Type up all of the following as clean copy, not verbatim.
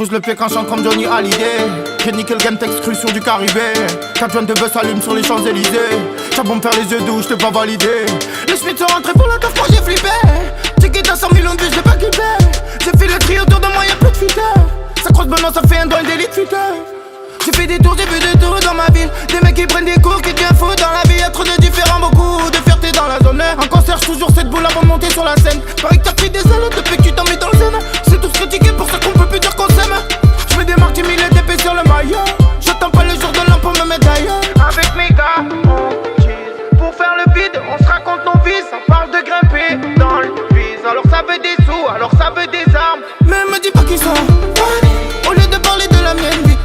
pousse le pied quand je chante comme Johnny Hallyday. J'ai niqué le game texte cru sur du Caribé. 4 joints de buzz s'allument sur les Champs-Élysées. J'ai beau me faire les yeux doux, j't'ai pas validé. Les Schmitt sont rentrés pour la taf, moi j'ai flippé. Ticket à 100 millions de vues, j'l'ai pas kiffé. J'ai fait le tri autour de moi, y'a plus de futeurs. Ça croise maintenant, ça fait un doigt d'élite futeur. J'ai fait des tours, j'ai vu des tours dans ma ville. Des mecs qui prennent des cours, qui deviennent fous dans la vie. Y'a trop de différents, beaucoup de fierté dans la zone. En concert, toujours cette boule avant de monter sur la scène. Pareil que t'as pris des ailes depuis que tu t'en mets dans le zen. C'est tous critiqué pour ça qu'on peut plus dire qu'on s'aime. J'mets des marques 10 000 et d'épée sur le maillot. J'attends pas le jour de l'an pour me mettre d'ailleurs. Avec mes gars, on cheese. Pour faire le vide, on se raconte nos vies. Ça parle de grimper dans le vise. Alors ça veut des sous, alors ça veut des armes. Mais me dis pas qu'ils sont au lieu de parler de la mienne vie.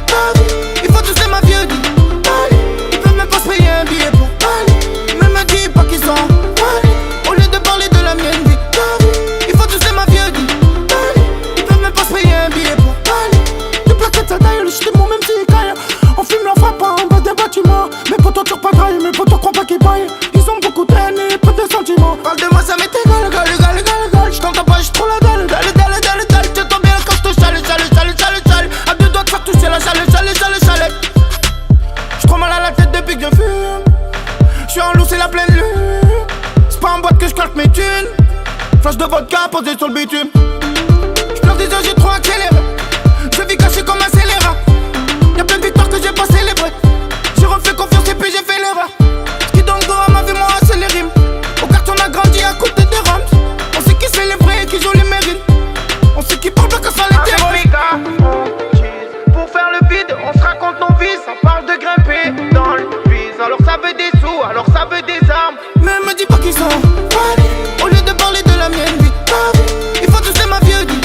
Il faut tous les mafieux dit. Ils peuvent même pas se payer un billet pour mais me dis pas qu'ils sont au lieu de parler de la mienne vie. Il faut tous les mafieux dit. Ils peuvent même pas se payer un billet pour des plaquettes ça taille, le shit est mon même si caille. On filme leur frappe en bas des bâtiments. Mes potos turent pas graille, mes potos croient pas qu'ils baillent. Ils ont beaucoup de haine et peu de sentiments. Parle de moi ça m'est égal, égal. J't'entends pas, j'suis trop la dalle. T'entends bien quand j'te chale. À deux doigts de faire toucher la chale. J'suis trop mal à la tête depuis que je fume. J'suis en loup, c'est la pleine lune. C'est pas en boîte que j'claque mes thunes. Flash de vodka posé sur le bitume. J'pleure des heures, j'ai trop accéléré. Je vis caché comme un scélérat. Y'a plein de victoires que j'ai pas célébrées. J'ai refait confiance et puis j'ai fait l'erreur. Ce qui donne go à ma vie, moi c'est les rimes. Au quartier on a grandi à côté de Rams. On sait qui c'est les vrais et qui jouent les mérines. On sait qui parle pas quand ça les terreurs. Avec mes gars, on cheese. Pour faire le vide, on se raconte nos vies. Ça parle de grimper dans le vise. Alors ça veut des sous, alors ça veut des armes. Mais me dis pas qu'ils sont au lieu de parler de la mienne vie. Il faut tous les mafieux dit.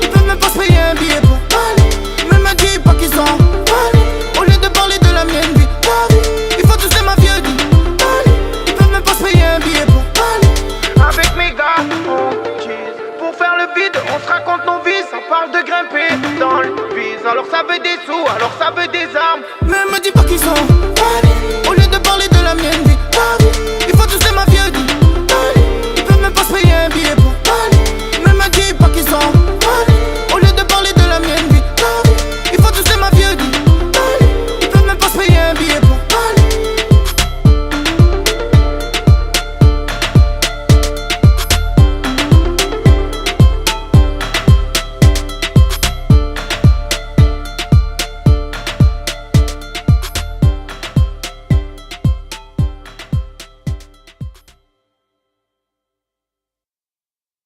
Ils peuvent même pas se payer un billet pour mais me dis pas qu'ils sont au lieu de parler de la mienne vie. Il faut tous les mafieux dit. Ils peuvent même pas se payer un billet pour avec mes gars, on cheese. Pour faire le vide, on se raconte nos vies. Ça parle de grimper dans le vise. Alors ça veut des sous, alors ça veut des armes. Mais me dis pas qu'ils sont au lieu de parler de la mienne vie. Il faut tous les mafieux dit. Ils peuvent même pas se payer un billet.